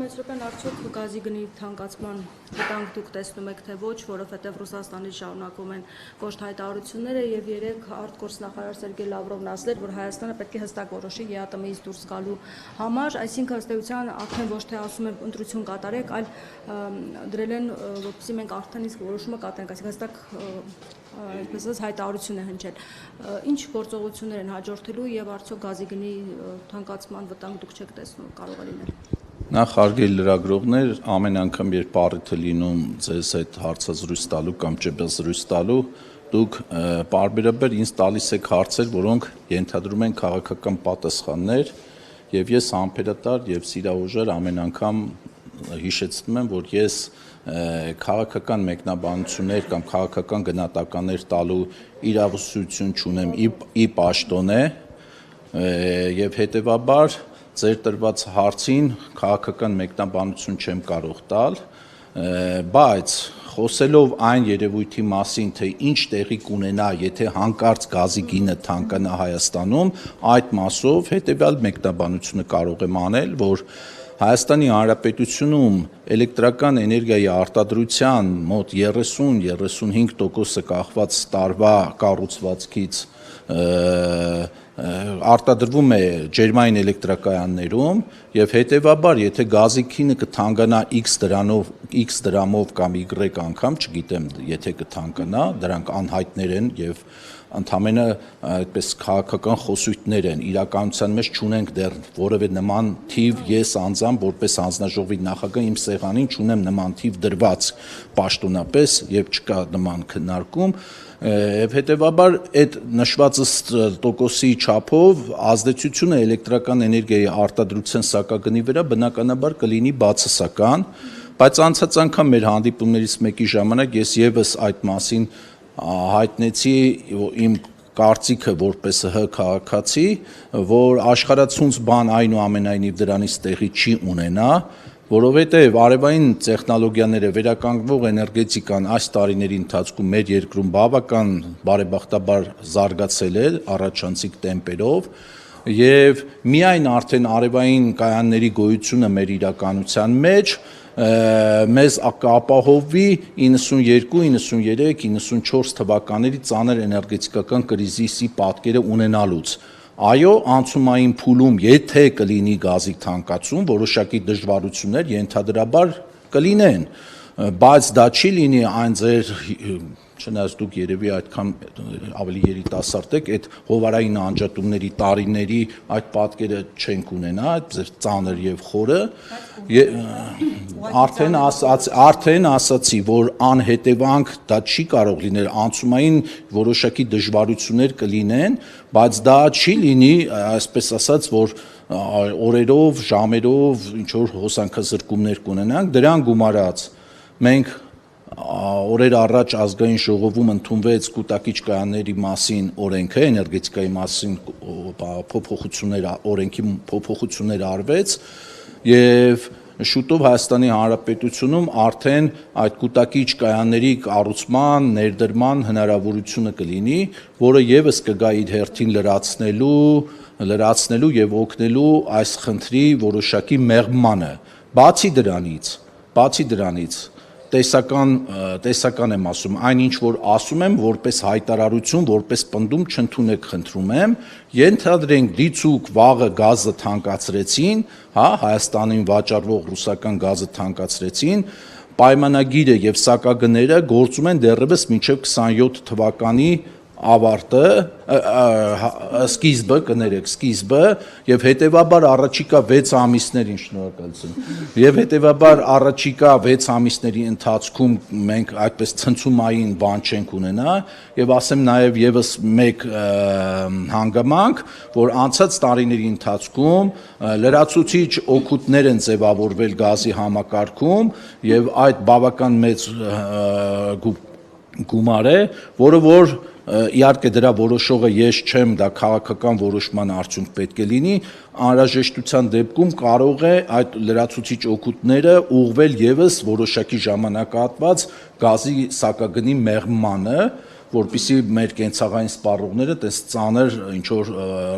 Մեծրոպյան, արդյոք գազի գնի թանկացման վտանգ դուք տեսնում եք թե ոչ, որովհետև Ռուսաստանից շարունակվում են կոշտ հայտարարությունները եւ երեք արտգործնախարար Սերգեյ Լավրովն ասել, որ Հայաստանը պետք է հստակ որոշի ԵԱՏՄ-ից դուրս գալու համար, այսինքն ըստ էության արդեն ոչ թե ասում են ընտրություն կատարեք, այլ դրել են, որպեսզի մենք արդեն իսկ որոշումը կատարենք, այսինքն հստակ այսպես ասած հայտարարություն է հնչել։ Ինչ գործողություններ են հաջորդելու եւ արդյոք գազի գնի թանկացման վտանգ դուք չեք տեսնում կարող է լինել։ Նախ հարգելի լրագրողներ, ամեն անգամ երբ առիթ է լինում ձեզ այդ հարցազրույց տալու կամ ճեպազրույց տալու, դուք պարբերաբար ինձ տալիս եք հարցեր, որոնք ենթադրում են քաղաքական պատասխաններ, եւ ես համբերատար եւ սիրահուժար ամեն անգամ հիշեցնում եմ, որ ես քաղաքական մեկնաբանություններ կամ քաղաքական գնահատականներ տալու իրավասություն չունեմ ի պաշտոնե եւ հետեւաբար ձեր տրված հարցին քաղաքական մեկնաբանություն չեմ կարող տալ, բայց խոսելով այն երևույթի մասին, թե ինչ տեղի կունենա, եթե հանկարծ գազի գինը թանկանա Հայաստանում, այդ մասով հետեւյալ մեկնաբանությունը կարող եմ անել, որ Հայաստանի Հանրապետությունում էլեկտրական էներգիայի արտադրության մոտ 30-35% կախված տարվա կառուցվածքից արտադրվում է ջերմային էլեկտրակայաններում եւ հետեւաբար եթե գազի գինը կթանկանա X դրամով կամ Y անգամ, չգիտեմ, եթե կթանկանա, դրանք անհայտներ են եւ ընդամենը այդպես քաղաքական խոսույթներ են, իրականության մեջ չունենք դեռ որևէ նման թիվ, ես անձամբ որպես հանձնաժողովի նախագահ իմ սեղանին չունեմ նման թիվ դրված պաշտոնապես եւ չկա նման քննարկում եւ հետեւաբար այդ նշվածս տոկոսի չափով ազդեցությունը էլեկտրական էներգիայի արտադրության սակագնի վրա բնականաբար կլինի բացասական, բայց անցած անգամ մեր հանդիպումներից մեկի ժամանակ ես եւս այդ մասին հայտնեցի իմ կարծիքը որպես ՀՀ քաղաքացի, որ աշխարհացունց բան այնուամենայնիվ դրանից տեղի չի ունենա, որովհետև արևային տեխնոլոգիաները վերականգնվող էներգետիկան այս տարիների ընթացքում մեր երկրում բավական բարեբախտաբար զարգացել է առաջանցիկ տեմպերով եւ միայն արդեն արևային կայանների գոյությունը մեր իրականության մեջ մեզ կապահովի 92, 93, 94 թվականների ծանր էներգետիկական կրիզիսի պատկերը ունենալուց։ Այո, անցումային փուլում եթե կլինի գազի թանկացում, որոշակի դժվարություններ ենթադրաբար կլինեն, բայց դա չի լինի այն ձեր չնայած դուք երևի այդքան ավելի երիտասարդ եք, այդ հովարային անջատումների տարիների այդ պատկերը չենք ունենա, այդ ծանր եւ խորը, արդեն ասացի, որ անհետևանք դա չի կարող լինել, անցումային որոշակի դժվարություններ կլինեն, բայց դա չի լինի, այսպես ասած, որ օրերով, ժամերով ինչ որ հոսանքազրկումներ կունենանք, դրան գումարած մենք օրեր առաջ ազգային ժողովում ընդունվեց կուտակիչ կայանների մասին օրենքը, էներգետիկայի մասին օրենքի փոփոխություններ արվեց եւ շուտով Հայաստանի Հանրապետությունում արդեն այդ կուտակիչ կայանների կառուցման, ներդրման հնարավորությունը կլինի, որը եւս կգա իր հերթին լրացնելու եւ օգնելու այս խնդրի որոշակի մեղմանը։ Բացի դրանից տեսական եմ ասում, այնինչ որ ասում եմ որպես հայտարարություն, որպես պնդում չընդունեք խնդրում եմ, ենթադրենք դիցուք վաղը գազը թանկացրեցին, հա, Հայաստանին վաճառվող ռուսական գազը թանկացրեցին, պայմանագիրը եւ սակագները գործում են դեռևս մինչեւ 27 թվականի ավարտը, սկիզբը եւ հետեւաբար առաջիկա 6 ամիսներին շնորհակալություն։ Եվ հետեւաբար առաջիկա 6 ամիսների ընթացքում մենք այդպես ցնցումային բան չենք ունենա եւ ասեմ նաեւ եւս մեկ հանգամանք, որ անցած տարիների ընթացքում լրացուցիչ օգուտներ են ձևավորվել գազի համակարգում եւ այդ բավական մեծ գումար է, որը որ իհարկե դրա որոշողը ես չեմ, դա քաղաքական որոշման արդյունք պետք է լինի, անհրաժեշտության դեպքում կարող է այդ լրացուցիչ օգուտները ուղղվել եւս որոշակի ժամանակահատված գազի սակագնի մեղմանը, որպեսզի մեր կենցաղային սպառողները տես ծանր ինչ որ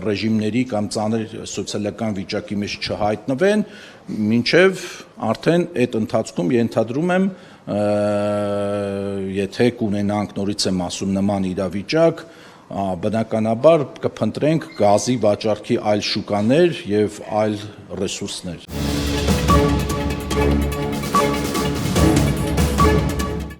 ռեժիմների կամ ծանր սոցիալական վիճակի մեջ չհայտնվեն, մինչև արդեն այդ ընթացքում ենթադրում եմ, եթե կունենանք նորից եմ ասում նման իրավիճակ, բնականաբար կփնտրենք գազի վաճառքի այլ շուկաներ եւ այլ ռեսուրսներ։